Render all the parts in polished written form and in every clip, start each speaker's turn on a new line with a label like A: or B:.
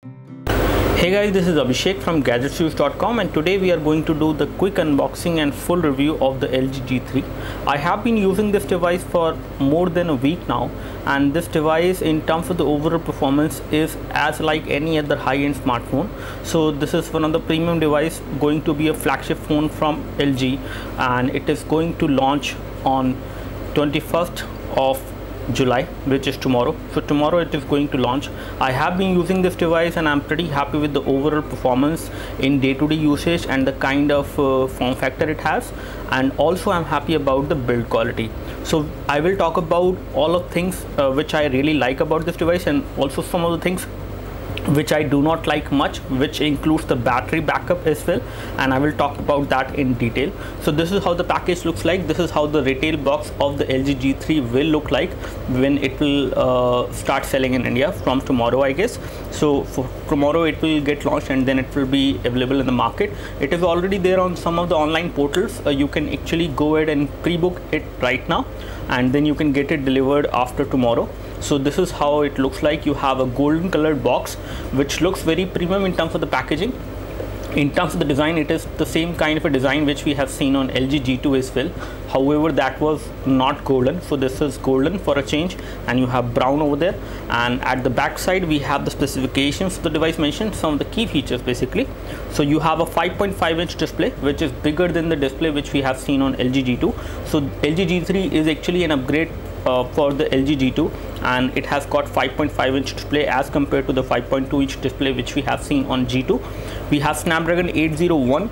A: Hey guys, this is Abhishek from GadgetsUse.com, and today we are going to do the quick unboxing and full review of the LG G3. I have been using this device for more than a week now, and this device in terms of the overall performance is as like any other high-end smartphone. So this is one of the premium device, going to be a flagship phone from LG, and it is going to launch on 21st of July, which is tomorrow. So tomorrow it is going to launch. I have been using this device and I'm pretty happy with the overall performance in day-to-day usage and the kind of form factor it has, and also I'm happy about the build quality. So I will talk about all of things which I really like about this device, and also some of the things which I do not like much, which includes the battery backup as well, and I will talk about that in detail. So this is how the package looks like. This is how the retail box of the LG G3 will look like when it will start selling in India from tomorrow, I guess. So for tomorrow it will get launched and then it will be available in the market. It is already there on some of the online portals. You can actually go ahead and pre-book it right now, and then you can get it delivered after tomorrow. So this is how it looks like. You have a golden colored box which looks very premium in terms of the packaging. In terms of the design, it is the same kind of a design which we have seen on LG G2 as well. However, that was not golden, so this is golden for a change, and you have brown over there. And at the back side we have the specifications of the device mentioned, some of the key features basically. So you have a 5.5-inch display which is bigger than the display which we have seen on LG G2. So LG G3 is actually an upgrade for the LG G2, and it has got 5.5-inch display as compared to the 5.2-inch display which we have seen on G2. We have Snapdragon 801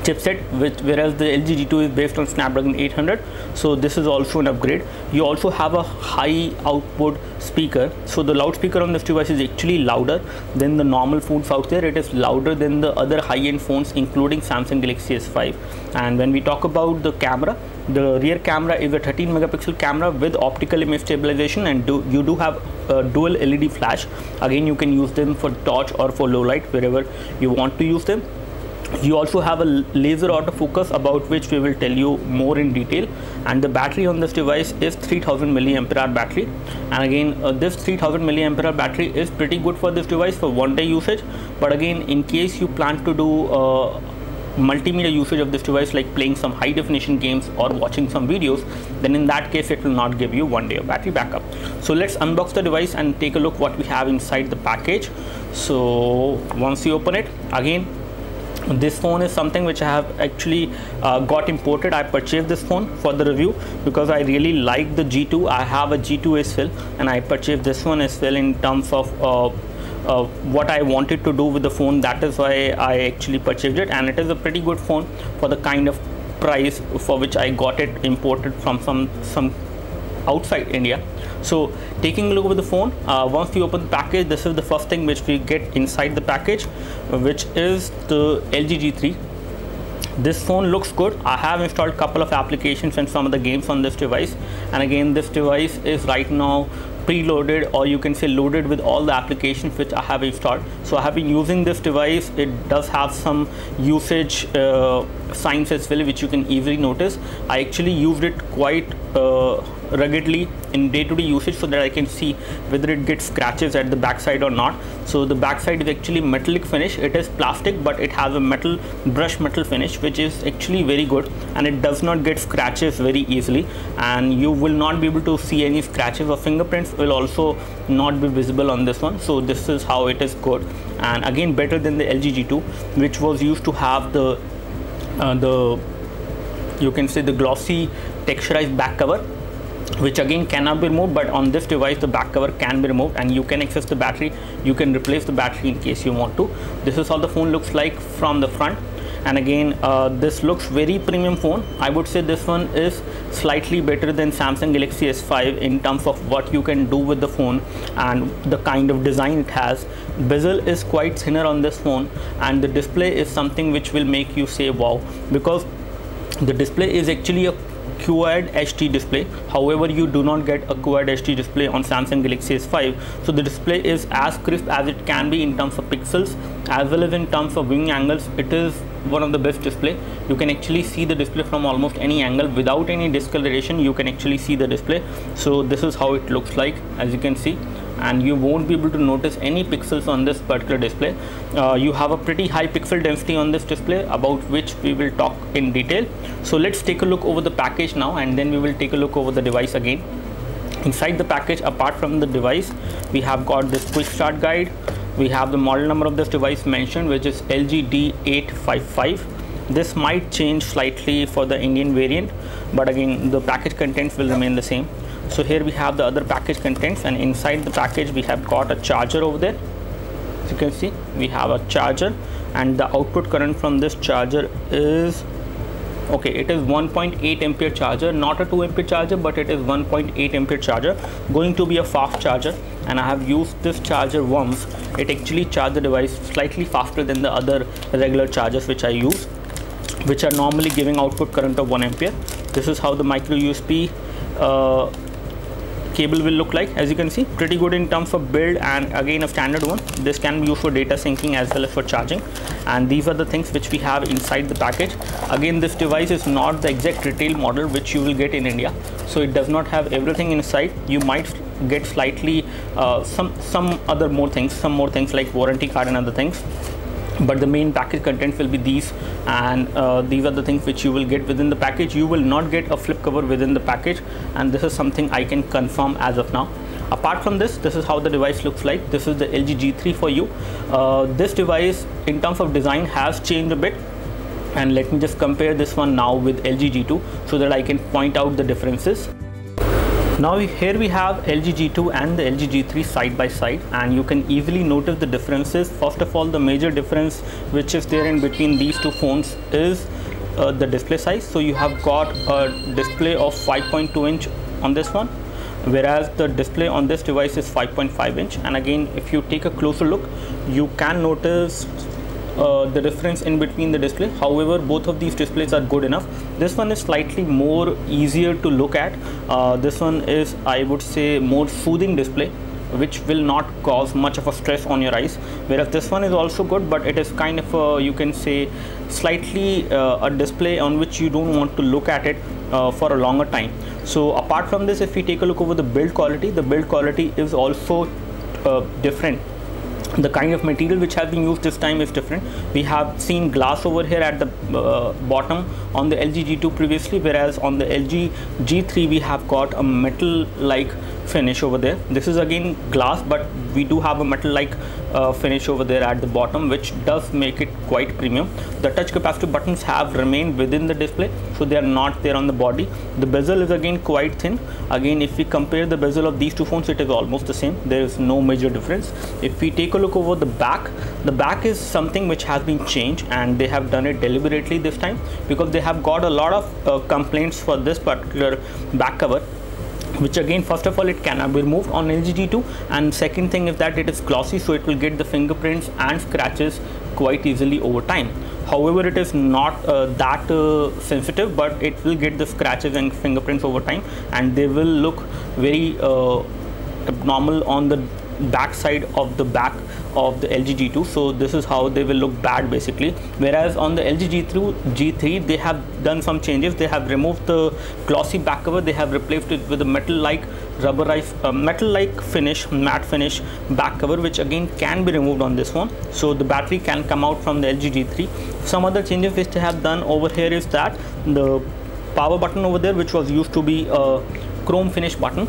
A: chipset, whereas the LG G2 is based on Snapdragon 800. So this is also an upgrade. You also have a high output speaker, so the loudspeaker on this device is actually louder than the normal phones out there. It is louder than the other high-end phones including Samsung Galaxy S5. And when we talk about the camera, the rear camera is a 13 megapixel camera with optical image stabilization, and you do have a dual LED flash. Again, you can use them for torch or for low light, wherever you want to use them. You also have a laser autofocus, about which we will tell you more in detail. And the battery on this device is 3000 milliampere battery, and again this 3000 milliampere battery is pretty good for this device for one-day usage. But again, in case you plan to do multimedia usage of this device, like playing some high definition games or watching some videos, then in that case it will not give you 1 day of battery backup. So let's unbox the device and take a look what we have inside the package. So once you open it, again, this phone is something which I have actually got imported. I purchased this phone for the review because I really like the G2. I have a G2 as well, and I purchased this one as well in terms of what I wanted to do with the phone. That is why I actually purchased it, and it is a pretty good phone for the kind of price for which I got it imported from some outside India. So taking a look at the phone, once you open the package, this is the first thing which we get inside the package, which is the LG G3. This phone looks good. I have installed a couple of applications and some of the games on this device, and again, this device is right now preloaded, or you can say loaded with all the applications which I have installed. So I have been using this device. It does have some usage signs as well, which you can easily notice. I actually used it quite ruggedly in day-to-day usage so that I can see whether it gets scratches at the backside or not. So the backside is actually metallic finish. It is plastic, but it has a metal brush metal finish, which is actually very good, and it does not get scratches very easily, and you will not be able to see any scratches, or fingerprints will also not be visible on this one. So this is how it is good, and again better than the LG G2, which was used to have the you can say the glossy texturized back cover, which again cannot be removed. But on this device the back cover can be removed, and you can access the battery. You can replace the battery in case you want to. This is how the phone looks like from the front, and again this looks very premium phone. I would say this one is slightly better than Samsung Galaxy S5 in terms of what you can do with the phone and the kind of design it has. Bezel is quite thinner on this phone, and the display is something which will make you say wow, because the display is actually a QAD HD display. However, you do not get a QAD HD display on Samsung Galaxy S5. So the display is as crisp as it can be in terms of pixels, as well as in terms of viewing angles. It is one of the best display. You can actually see the display from almost any angle without any discoloration. You can actually see the display. So this is how it looks like. As you can see, and you won't be able to notice any pixels on this particular display. You have a pretty high pixel density on this display, about which we will talk in detail. So let's take a look over the package now, and then we will take a look over the device again. Inside the package, apart from the device, we have got this quick start guide. We have the model number of this device mentioned, which is LG D855. This might change slightly for the Indian variant, but again the package contents will remain the same. So here we have the other package contents, and inside the package we have got a charger over there. As you can see, we have a charger, and the output current from this charger is okay, it is 1.8 ampere charger, not a 2 ampere charger, but it is 1.8 ampere charger, going to be a fast charger. And I have used this charger once. It actually charged the device slightly faster than the other regular chargers which I use, which are normally giving output current of 1 ampere. This is how the micro USB cable will look like. As you can see, pretty good in terms of build, and again a standard one. This can be used for data syncing as well as for charging. And these are the things which we have inside the package. Again, this device is not the exact retail model which you will get in India, so it does not have everything inside. You might get slightly some more things like warranty card and other things, but the main package content will be these, and these are the things which you will get within the package. You will not get a flip cover within the package, and this is something I can confirm as of now. Apart from this, this is how the device looks like. This is the LG G3 for you. This device in terms of design has changed a bit, and let me just compare this one now with LG G2 so that I can point out the differences. Now here we have LG G2 and the LG G3 side by side, and you can easily notice the differences. First of all, the major difference which is there in between these two phones is the display size. So you have got a display of 5.2 inch on this one, whereas the display on this device is 5.5 inch. And again, if you take a closer look, you can notice the difference in between the display. However, both of these displays are good enough. This one is slightly more easier to look at. This one is, I would say, more soothing display, which will not cause much of a stress on your eyes, whereas this one is also good, but it is kind of a, you can say, slightly a display on which you don't want to look at it for a longer time. So apart from this, if we take a look over the build quality is also different. The kind of material which has been used this time is different. We have seen glass over here at the bottom on the LG G2 previously, whereas on the LG G3 we have got a metal like finish over there. This is again glass, but we do have a metal like finish over there at the bottom, which does make it quite premium. The touch capacitive buttons have remained within the display, so they are not there on the body. The bezel is again quite thin. Again, if we compare the bezel of these two phones, it is almost the same. There is no major difference. If we take a look over the back is something which has been changed, and they have done it deliberately this time, because they have got a lot of complaints for this particular back cover, which again, first of all, it cannot be removed on LG G2, and second thing is that it is glossy, so it will get the fingerprints and scratches quite easily over time. However, it is not that sensitive, but it will get the scratches and fingerprints over time, and they will look very abnormal on the back side of the back of the LG G2. So this is how they will look bad basically. Whereas on the LG G3 they have done some changes. They have removed the glossy back cover. They have replaced it with a metal-like rubberized metal-like finish, matte finish back cover, which again can be removed on this one. So the battery can come out from the LG G3. Some other changes which they have done over here is that the power button over there, which was used to be a chrome finish button,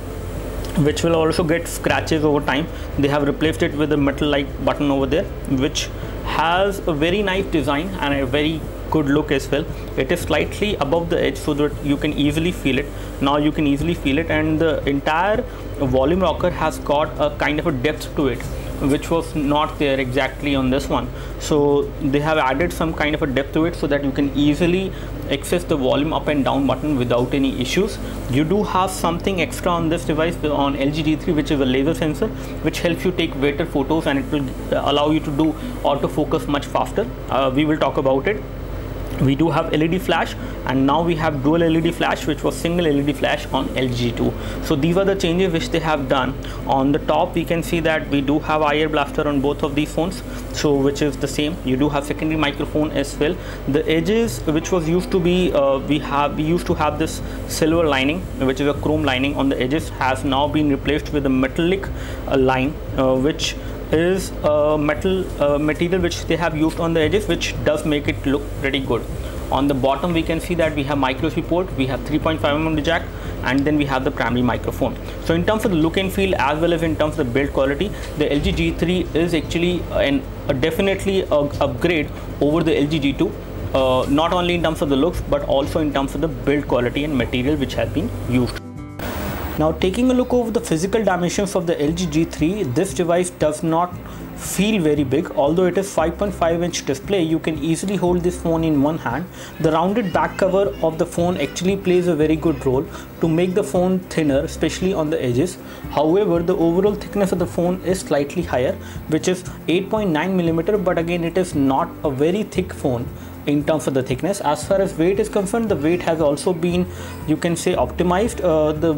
A: which will also get scratches over time, they have replaced it with a metal-like button over there, which has a very nice design and a very good look as well. It is slightly above the edge so that you can easily feel it. Now you can easily feel it, and the entire volume rocker has got a kind of a depth to it, which was not there exactly on this one. So they have added some kind of a depth to it so that you can easily access the volume up and down button without any issues. You do have something extra on this device on LG G3, which is a laser sensor, which helps you take better photos, and it will allow you to do autofocus much faster. We will talk about it. we do have LED flash, and now we have dual LED flash, which was single LED flash on LG G2. So these are the changes which they have done. On the top we can see that we do have IR blaster on both of these phones, so which is the same. You do have secondary microphone as well. The edges, which was used to be we used to have this silver lining, which is a chrome lining on the edges, has now been replaced with a metallic line, which is a material which they have used on the edges, which does make it look pretty good. On the bottom we can see that we have micro USB port, we have 3.5mm jack, and then we have the primary microphone. So in terms of the look and feel as well as in terms of the build quality, the LG G3 is actually definitely an upgrade over the LG G2, not only in terms of the looks but also in terms of the build quality and material which has been used. Now taking a look over the physical dimensions of the LG G3, this device does not feel very big. Although it is 5.5-inch display, you can easily hold this phone in one hand. The rounded back cover of the phone actually plays a very good role to make the phone thinner, especially on the edges. However, the overall thickness of the phone is slightly higher, which is 8.9mm, but again it is not a very thick phone in terms of the thickness. As far as weight is concerned, the weight has also been, you can say, optimized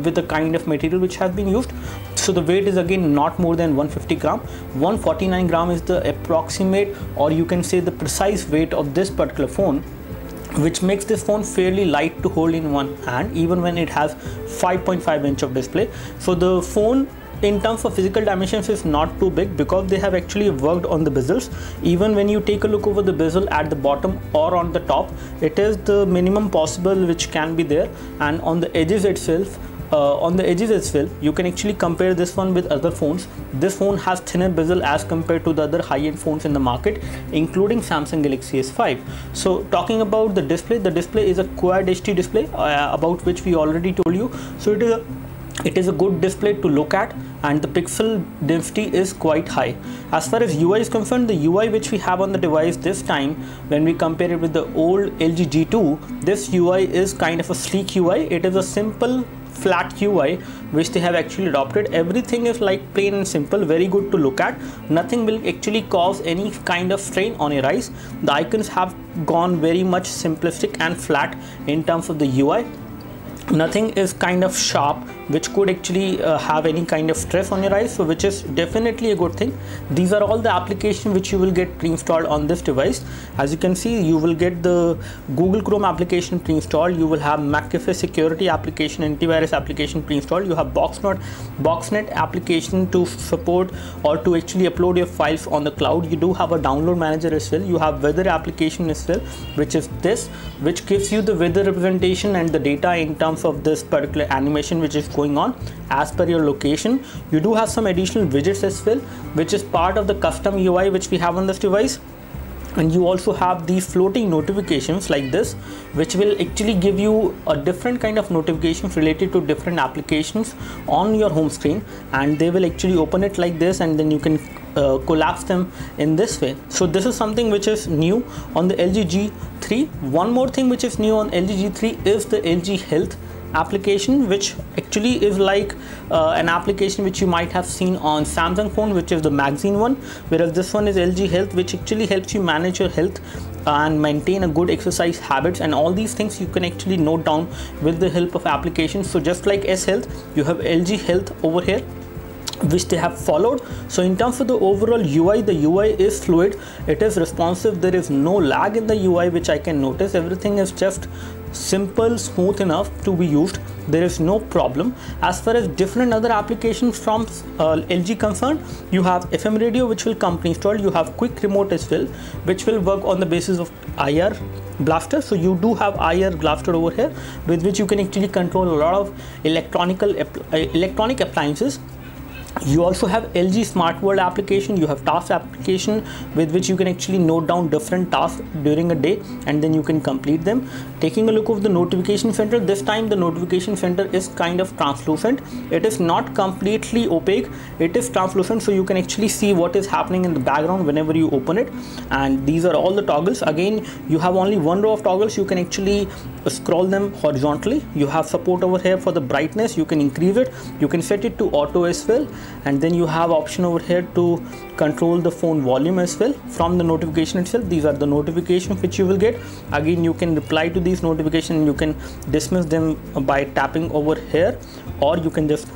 A: with the kind of material which has been used. So the weight is again not more than 150 gram. 149 gram is the approximate, or you can say the precise weight of this particular phone, which makes this phone fairly light to hold in one hand even when it has 5.5-inch of display. So the phone in terms of physical dimensions is not too big because they have actually worked on the bezels. Even when you take a look over the bezel at the bottom or on the top, it is the minimum possible which can be there. And on the edges itself, you can actually compare this one with other phones. This phone has thinner bezel as compared to the other high-end phones in the market, including Samsung Galaxy S5. So talking about the display is a Quad HD display, about which we already told you. So it is a good display to look at, and the pixel density is quite high. As far as UI is concerned, the UI which we have on the device this time, when we compare it with the old LG G2, this UI is kind of a sleek UI. It is a simple flat UI which they have actually adopted. Everything is like plain and simple, very good to look at. Nothing will actually cause any kind of strain on your eyes. The icons have gone very much simplistic and flat in terms of the UI. Nothing is kind of sharp which could actually have any kind of stress on your eyes, so which is definitely a good thing. These are all the applications which you will get pre-installed on this device. As you can see, you will get the Google Chrome application pre-installed, you will have McAfee security application, antivirus application pre-installed, you have Boxnet application to support or to actually upload your files on the cloud. You do have a download manager as well. You have weather application as well, which is this, which gives you the weather representation and the data in terms of this particular animation which is going on as per your location. You do have some additional widgets as well, which is part of the custom UI which we have on this device. And you also have the floating notifications like this, which will actually give you a different kind of notifications related to different applications on your home screen, and they will actually open it like this, and then you can collapse them in this way. So this is something which is new on the LG G3. One more thing which is new on LG G3 is the LG Health application, which actually is like an application which you might have seen on Samsung phone, which is the magazine one, whereas this one is LG Health, which actually helps you manage your health and maintain a good exercise habits, and all these things you can actually note down with the help of applications. So just like S Health, you have LG Health over here, which they have followed. So in terms of the overall UI, the UI is fluid, it is responsive, there is no lag in the UI which I can notice. Everything is just simple, smooth enough to be used. There is no problem. As far as different other applications from LG concerned, you have FM radio which will come pre-installed. You have quick remote as well, which will work on the basis of IR blaster. So you do have IR blaster over here, with which you can actually control a lot of electronic appliances. You also have LG Smart World application, you have task application with which you can actually note down different tasks during a day and then you can complete them. Taking a look of the notification center, this time the notification center is kind of translucent. It is not completely opaque, it is translucent, so you can actually see what is happening in the background whenever you open it. And these are all the toggles. Again, you have only one row of toggles. You can actually scroll them horizontally. You have support over here for the brightness. You can increase it, you can set it to auto as well, and then you have option over here to control the phone volume as well from the notification itself. These are the notifications which you will get. Again, you can reply to these notifications, you can dismiss them by tapping over here, or you can just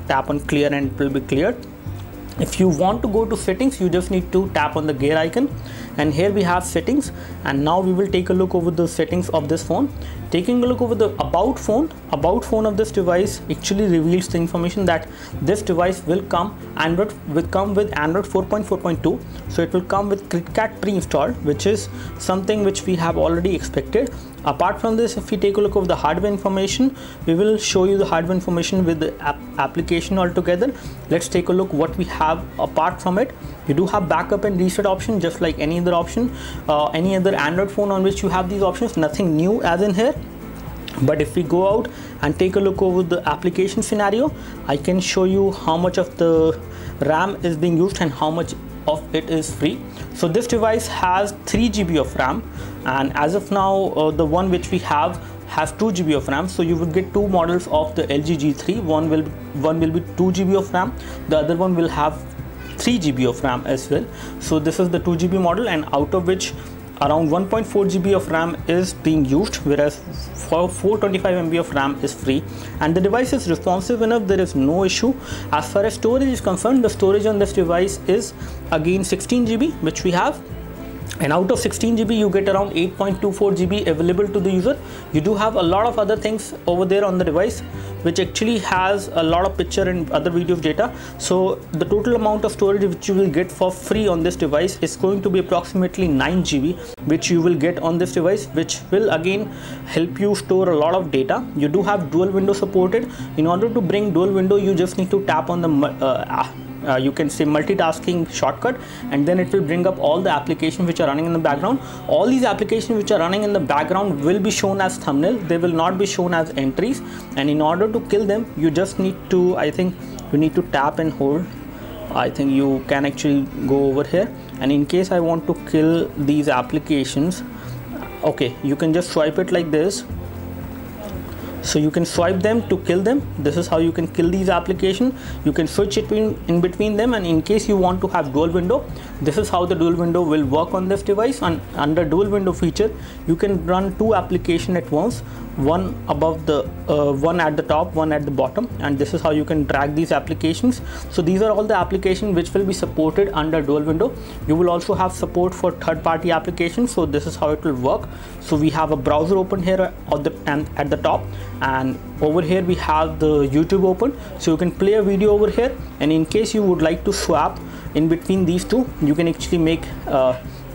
A: tap on clear and it will be cleared. If you want to go to settings, you just need to tap on the gear icon, and here we have settings. And now we will take a look over the settings of this phone. Taking a look over the about phone of this device actually reveals the information that this device will come with Android 4.4.2. so it will come with KitKat pre-installed, which is something which we have already expected. Apart from this, if we take a look over the hardware information, we will show you the hardware information with the application altogether. Let's take a look what we have apart from it. You do have backup and reset option just like any other option, any other Android phone on which you have these options. Nothing new as in here. But if we go out and take a look over the application scenario, I can show you how much of the RAM is being used and how much of it is free. So this device has 3 GB of RAM, and as of now the one which we have has 2 GB of RAM. So you will get two models of the LG G3. One will be 2 GB of RAM, the other one will have 3 GB of RAM as well. So this is the 2 GB model, and out of which around 1.4 GB of RAM is being used, whereas for 425 MB of RAM is free. And the device is responsive enough, there is no issue. As far as storage is concerned, the storage on this device is again 16 GB which we have, and out of 16 GB you get around 8.24 GB available to the user. You do have a lot of other things over there on the device which actually has a lot of picture and other video data. So the total amount of storage which you will get for free on this device is going to be approximately 9 GB which you will get on this device, which will again help you store a lot of data. You do have dual window supported. In order to bring dual window, you just need to tap on the you can say multitasking shortcut, and then it will bring up all the applications which are running in the background. All these applications which are running in the background will be shown as thumbnail, they will not be shown as entries. And in order to kill them, you just need to, I think you need to tap and hold. I think you can actually go over here, and in case I want to kill these applications, okay, you can just swipe it like this. So you can swipe them to kill them. This is how you can kill these applications. You can switch it in between them, and in case you want to have dual window, this is how the dual window will work on this device. And under dual window feature, you can run two applications at once, one above the one at the top, one at the bottom, and this is how you can drag these applications. So these are all the applications which will be supported under dual window. You will also have support for third-party applications, so this is how it will work. So we have a browser open here at the top, and over here we have the YouTube open, so you can play a video over here. And in case you would like to swap in between these two, you can actually make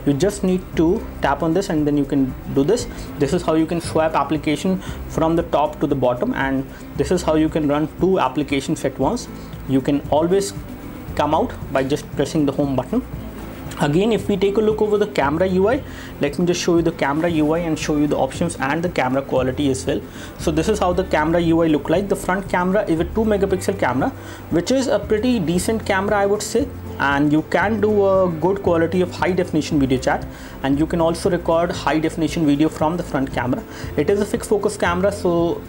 A: you just need to tap on this and then you can do this. This is how you can swap application from the top to the bottom, and this is how you can run two applications at once. You can always come out by just pressing the home button. Again, if we take a look over the camera UI, let me just show you the camera UI and show you the options and the camera quality as well. So this is how the camera UI look like. The front camera is a 2 megapixel camera, which is a pretty decent camera, I would say, and you can do a good quality of high definition video chat, and you can also record high definition video from the front camera. It is a fixed focus camera, so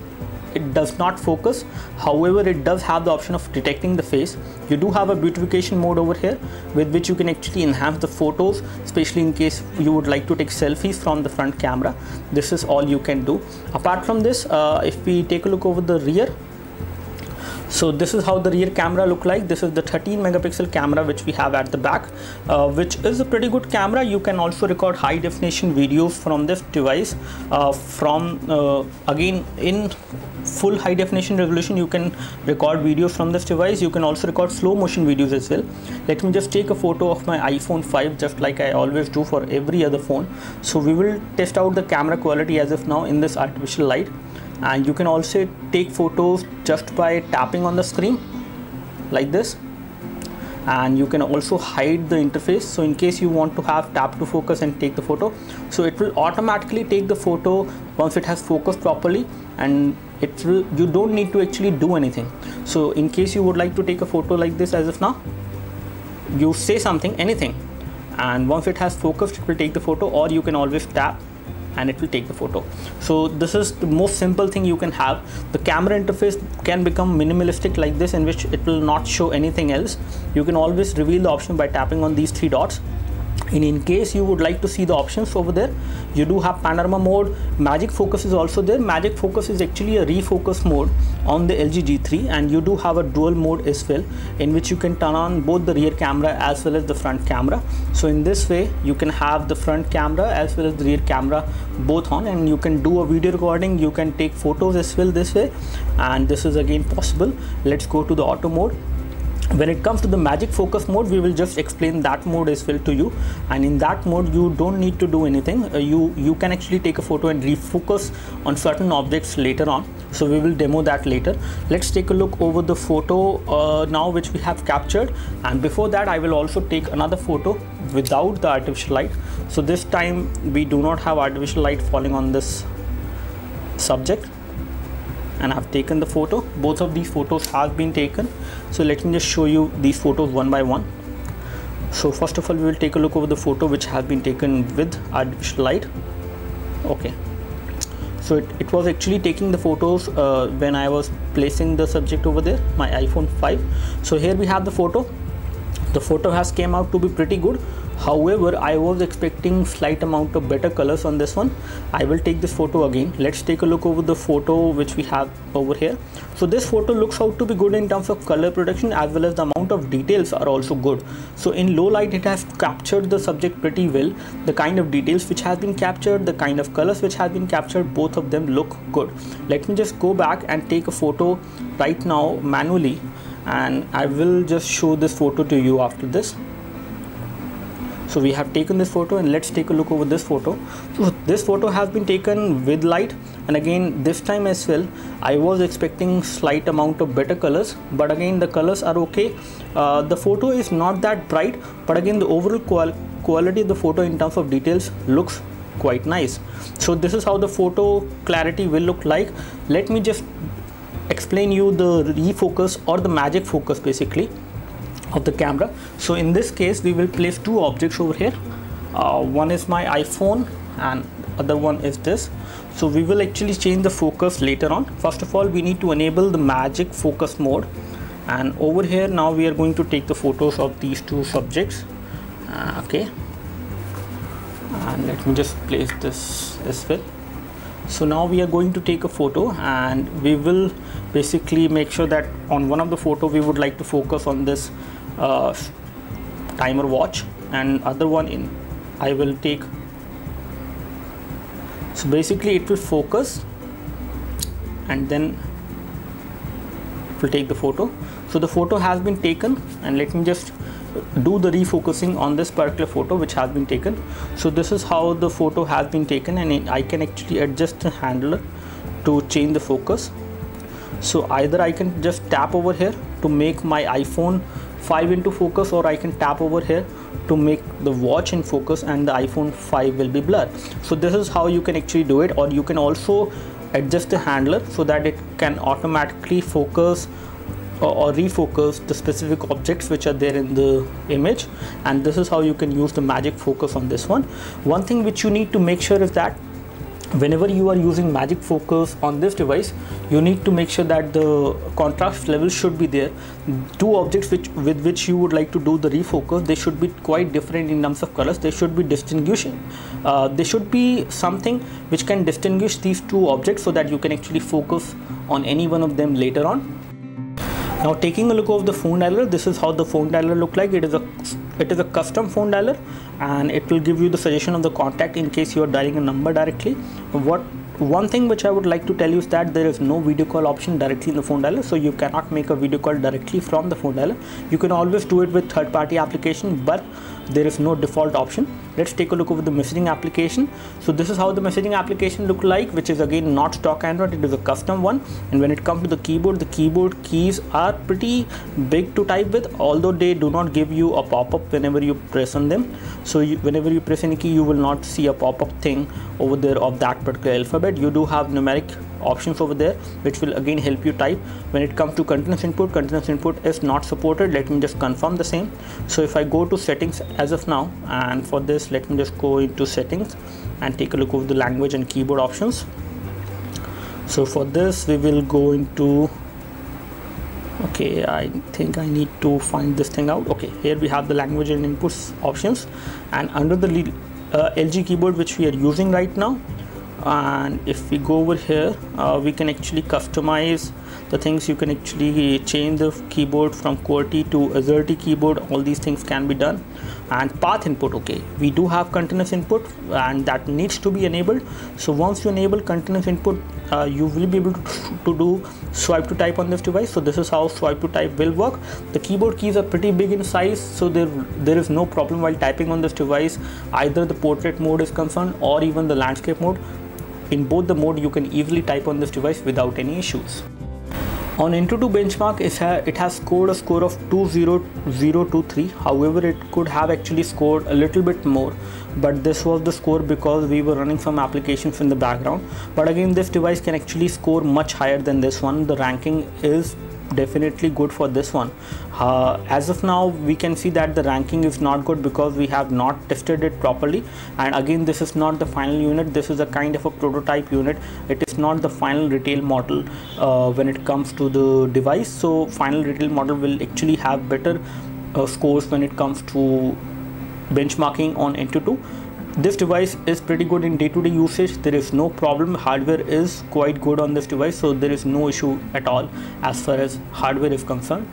A: it does not focus. However, it does have the option of detecting the face. You do have a beautification mode over here with which you can actually enhance the photos, especially in case you would like to take selfies from the front camera. This is all you can do. Apart from this, if we take a look over the rear, so this is how the rear camera look like. This is the 13 megapixel camera which we have at the back, which is a pretty good camera. You can also record high definition videos from this device, again in full high definition resolution. You can record videos from this device. You can also record slow motion videos as well. Let me just take a photo of my iPhone 5, just like I always do for every other phone. So we will test out the camera quality as of now in this artificial light. And you can also take photos just by tapping on the screen like this, and you can also hide the interface. So in case you want to have tap to focus and take the photo, so it will automatically take the photo once it has focused properly, and it will, you don't need to actually do anything. So in case you would like to take a photo like this as of now, you say something, anything, and once it has focused, it will take the photo, or you can always tap and it will take the photo. So this is the most simple thing you can have. The camera interface can become minimalistic like this, in which it will not show anything else. You can always reveal the option by tapping on these three dots. And in case you would like to see the options over there, you do have panorama mode. Magic focus is also there. Magic focus is actually a refocus mode on the LG G3, and you do have a dual mode as well, in which you can turn on both the rear camera as well as the front camera. So in this way you can have the front camera as well as the rear camera both on, and you can do a video recording, you can take photos as well this way, and this is again possible. Let's go to the auto mode. When it comes to the magic focus mode, we will just explain that mode as well to you, and in that mode you don't need to do anything. You can actually take a photo and refocus on certain objects later on, so we will demo that later. Let's take a look over the photo now which we have captured, and before that I will also take another photo without the artificial light. So this time we do not have artificial light falling on this subject, and I've taken the photo. Both of these photos have been taken. So let me just show you these photos one by one. So first of all, we will take a look over the photo which has been taken with artificial light. Okay, so it was actually taking the photos when I was placing the subject over there, my iPhone 5. So here we have the photo. The photo has came out to be pretty good. However, I was expecting slight amount of better colors on this one. I will take this photo again. Let's take a look over the photo which we have over here. So this photo looks out to be good in terms of color production, as well as the amount of details are also good. So in low light it has captured the subject pretty well. The kind of details which has been captured, the kind of colors which has been captured, both of them look good. Let me just go back and take a photo right now manually, and I will just show this photo to you after this. So we have taken this photo, and let's take a look over this photo. So this photo has been taken with light, and again this time as well I was expecting slight amount of better colors, but again the colors are okay. The photo is not that bright, but again the overall quality of the photo in terms of details looks quite nice. So this is how the photo clarity will look like. Let me just explain you the refocus or the magic focus basically of the camera. So in this case we will place two objects over here. One is my iPhone and other one is this. So we will actually change the focus later on. First of all, we need to enable the magic focus mode, and over here now we are going to take the photos of these two subjects. Okay, and let me just place this as well. So now we are going to take a photo, and we will basically make sure that on one of the photo we would like to focus on this timer watch, and other one in I will take. So basically it will focus and then it will take the photo. So the photo has been taken, and let me just do the refocusing on this particular photo which has been taken. So this is how the photo has been taken, and I can actually adjust the handler to change the focus. So either I can just tap over here to make my iPhone 5 into focus, or I can tap over here to make the watch in focus and the iPhone 5 will be blurred. So this is how you can actually do it, or you can also adjust the handler so that it can automatically focus or refocus the specific objects which are there in the image. And this is how you can use the magic focus on this one. One thing which you need to make sure is that whenever you are using magic focus on this device, you need to make sure that the contrast level should be there. Two objects with which you would like to do the refocus, they should be quite different in terms of colors. They should be distinguishing. They should be something which can distinguish these two objects so that you can actually focus on any one of them later on. Now taking a look of the phone dialer, this is how the phone dialer look like. It is a custom phone dialer, and it will give you the suggestion of the contact in case you are dialing a number directly. One thing which I would like to tell you is that there is no video call option directly in the phone dialer, so you cannot make a video call directly from the phone dialer. You can always do it with third-party application, but there is no default option. Let's take a look over the messaging application. So this is how the messaging application look like, which is again not stock Android, it is a custom one. And when it comes to the keyboard keys are pretty big to type with, although they do not give you a pop-up whenever you press on them. So whenever you press any key, you will not see a pop-up thing over there of that particular alphabet. You do have numeric options over there which will again help you type. When it comes to continuous input is not supported. Let me just confirm the same. So if I go to settings as of now, and for this let me just go into settings and take a look over the language and keyboard options. So for this we will go into, okay, I think I need to find this thing out. Okay, here we have the language and inputs options, and under the LG keyboard which we are using right now, and if we go over here we can actually customize the things. You can actually change the keyboard from QWERTY to AZERTY keyboard. All these things can be done. And path input, okay, we do have continuous input and that needs to be enabled. So once you enable continuous input, you will be able to do swipe to type on this device. So this is how swipe to type will work. The keyboard keys are pretty big in size, so there is no problem while typing on this device. Either the portrait mode is concerned or even the landscape mode. In both the mode you can easily type on this device without any issues. On AnTuTu benchmark, it has scored a score of 20023. However, it could have actually scored a little bit more, but this was the score because we were running some applications in the background. But again, this device can actually score much higher than this one. The ranking is definitely good for this one. As of now we can see that the ranking is not good because we have not tested it properly, and again this is not the final unit. This is a kind of a prototype unit. It is not the final retail model when it comes to the device. So final retail model will actually have better scores when it comes to benchmarking on AnTuTu. This device is pretty good in day-to-day usage. There is no problem. Hardware is quite good on this device, so there is no issue at all as far as hardware is concerned.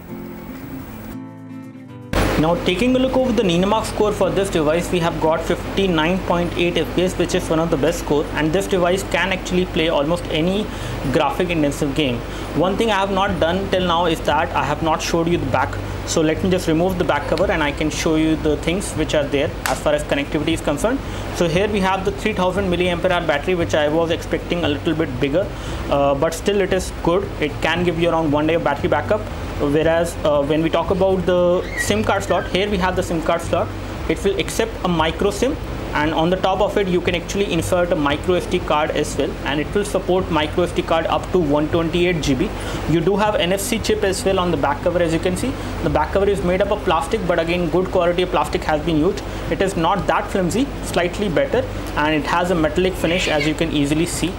A: Now taking a look over the Ninamark score for this device, we have got 59.8 FPS, which is one of the best score, and this device can actually play almost any graphic intensive game. One thing I have not done till now is that I have not showed you the back. So let me just remove the back cover and I can show you the things which are there as far as connectivity is concerned. So here we have the 3000 mAh battery, which I was expecting a little bit bigger, but still it is good. It can give you around 1 day of battery backup. Whereas when we talk about the SIM card slot, here we have the SIM card slot. It will accept a micro SIM, and on the top of it you can actually insert a micro SD card as well, and it will support micro SD card up to 128 GB. You do have NFC chip as well on the back cover. As you can see, the back cover is made up of plastic, but again good quality of plastic has been used. It is not that flimsy, slightly better, and it has a metallic finish as you can easily see.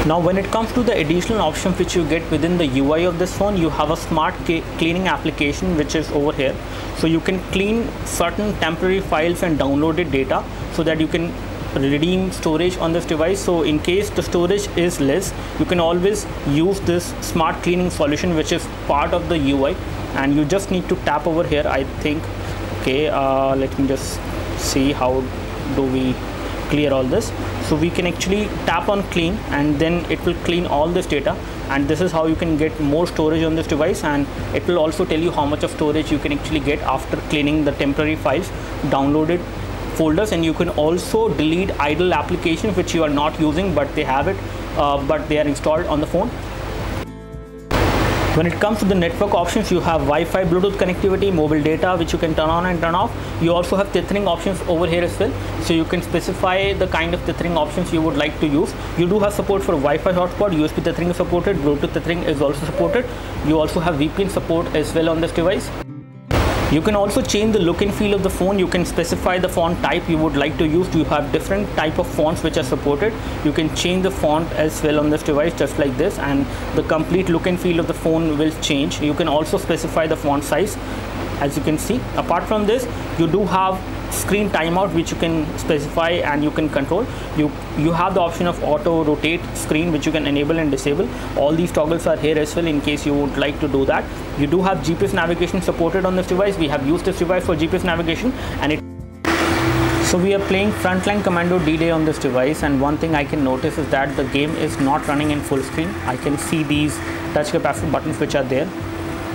A: Now when it comes to the additional options which you get within the UI of this phone, you have a smart cleaning application which is over here. So you can clean certain temporary files and downloaded data so that you can redeem storage on this device. So in case the storage is less, you can always use this smart cleaning solution which is part of the UI, and you just need to tap over here, I think. Okay, let me just see how do we clear all this. So we can actually tap on clean, and then it will clean all this data, and this is how you can get more storage on this device, and it will also tell you how much of storage you can actually get after cleaning the temporary files, downloaded folders, and you can also delete idle applications which you are not using but they have it, but they are installed on the phone. When it comes to the network options, you have Wi-Fi, Bluetooth connectivity, mobile data which you can turn on and turn off. You also have tethering options over here as well, so you can specify the kind of tethering options you would like to use. You do have support for Wi-Fi hotspot, USB tethering is supported, Bluetooth tethering is also supported. You also have VPN support as well on this device. You can also change the look and feel of the phone. You can specify the font type you would like to use. You have different type of fonts which are supported. You can change the font as well on this device just like this, and the complete look and feel of the phone will change. You can also specify the font size, as you can see. Apart from this, you do have screen timeout which you can specify and you can control. You have the option of auto rotate screen which you can enable and disable. All these toggles are here as well in case you would like to do that. You do have GPS navigation supported on this device. We have used this device for GPS navigation, and so we are playing Frontline Commando D-Day on this device, and one thing I can notice is that the game is not running in full screen. I can see these touch capacitive buttons which are there,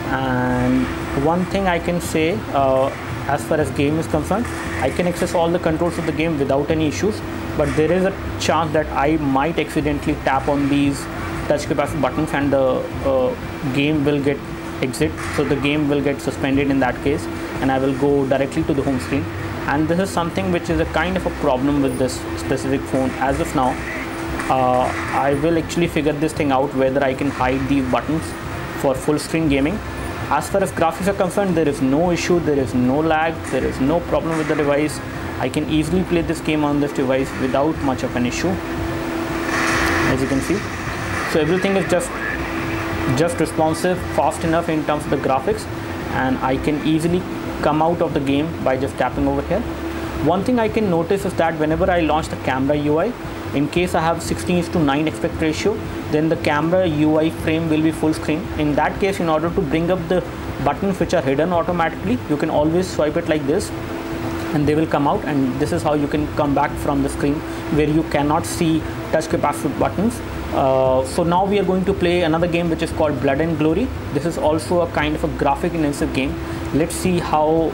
A: and one thing I can say as far as game is concerned, I can access all the controls of the game without any issues, but there is a chance that I might accidentally tap on these touch capacitive buttons and the game will get exit, so the game will get suspended in that case, and I will go directly to the home screen. And this is something which is a kind of a problem with this specific phone as of now. I will actually figure this thing out whether I can hide these buttons for full screen gaming. As far as graphics are concerned, there is no issue, there is no lag, there is no problem with the device. I can easily play this game on this device without much of an issue, as you can see. So everything is just responsive, fast enough in terms of the graphics, and I can easily come out of the game by just tapping over here. One thing I can notice is that whenever I launch the camera UI, in case I have 16:9 aspect ratio, then the camera UI frame will be full screen. In that case, in order to bring up the buttons which are hidden automatically, you can always swipe it like this and they will come out, and this is how you can come back from the screen where you cannot see touch capacitive buttons. So now we are going to play another game which is called Blood and Glory. This is also a kind of a graphic intensive game. Let's see how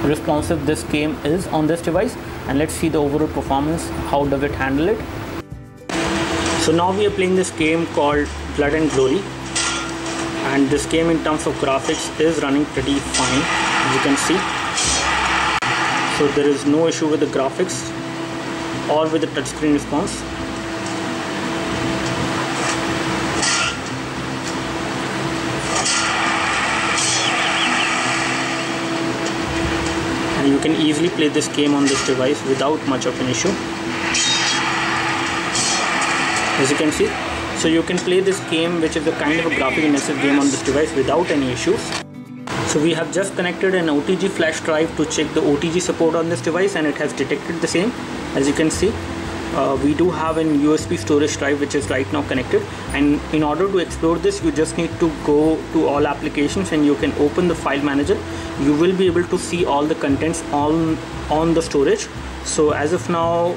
A: responsive this game is on this device, and let's see the overall performance, how does it handle it. So now we are playing this game called Blood and Glory, and this game in terms of graphics is running pretty fine, as you can see. So there is no issue with the graphics or with the touchscreen response. And you can easily play this game on this device without much of an issue, as you can see. So you can play this game, which is a kind of a graphic intensive game, on this device without any issues. So we have just connected an OTG flash drive to check the OTG support on this device, and it has detected the same, as you can see. We do have an USB storage drive which is right now connected, and in order to explore this, you just need to go to all applications and you can open the file manager. You will be able to see all the contents on the storage. So as of now,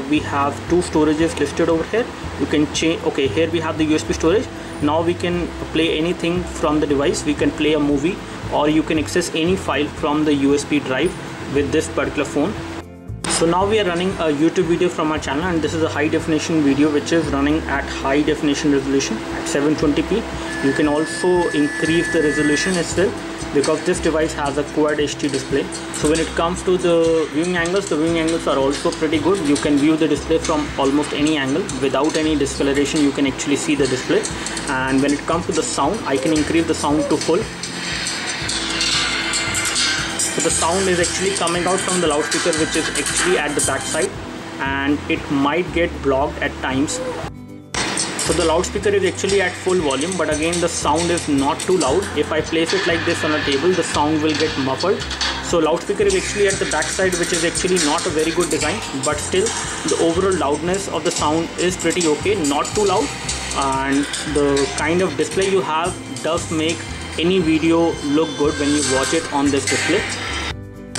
A: we have two storages listed over here. You can change. Okay, here we have the USB storage. Now we can play anything from the device. We can play a movie, or you can access any file from the USB drive with this particular phone. So now we are running a YouTube video from our channel, and this is a high definition video which is running at high definition resolution at 720p. You can also increase the resolution as well, because this device has a Quad HD display. So when it comes to the viewing angles are also pretty good. You can view the display from almost any angle without any discoloration. You can actually see the display. And when it comes to the sound, I can increase the sound to full. So the sound is actually coming out from the loudspeaker, which is actually at the back side, and it might get blocked at times. So the loudspeaker is actually at full volume, but again the sound is not too loud. If I place it like this on a table, the sound will get muffled. So loudspeaker is actually at the back side, which is actually not a very good design, but still the overall loudness of the sound is pretty okay, not too loud, and the kind of display you have does make any video look good when you watch it on this display.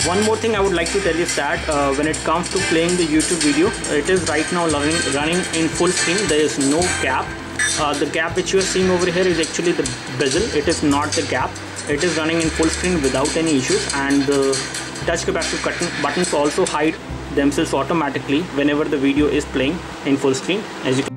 A: One more thing I would like to tell you is that when it comes to playing the YouTube video, it is right now running in full screen. There is no gap. The gap which you are seeing over here is actually the bezel. It is not the gap. It is running in full screen without any issues, and the touch capacitive buttons also hide themselves automatically whenever the video is playing in full screen, as you can.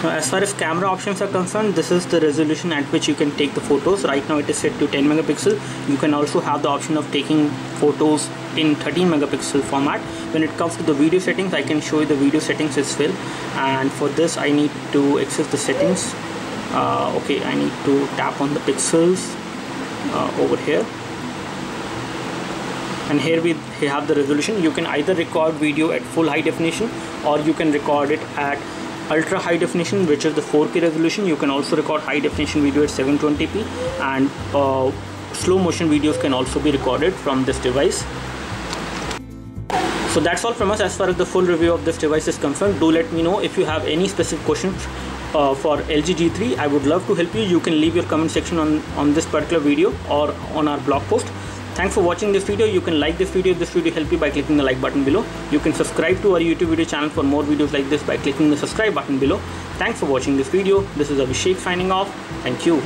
A: Now, as far as camera options are concerned, this is the resolution at which you can take the photos. Right now it is set to 10 megapixel. You can also have the option of taking photos in 13 megapixel format. When it comes to the video settings, I can show you the video settings as well. And for this, I need to access the settings. Okay, I need to tap on the pixels over here. And here we have the resolution. You can either record video at full high definition, or you can record it at ultra high definition, which is the 4K resolution. You can also record high definition video at 720p, and slow motion videos can also be recorded from this device. So that's all from us as far as the full review of this device is concerned. Do let me know if you have any specific questions for LG G3. I would love to help you. You can leave your comment section on this particular video or on our blog post. Thanks for watching this video. You can like this video if this video helped you by clicking the like button below. You can subscribe to our YouTube video channel for more videos like this by clicking the subscribe button below. Thanks for watching this video. This is Abhishek signing off. Thank you.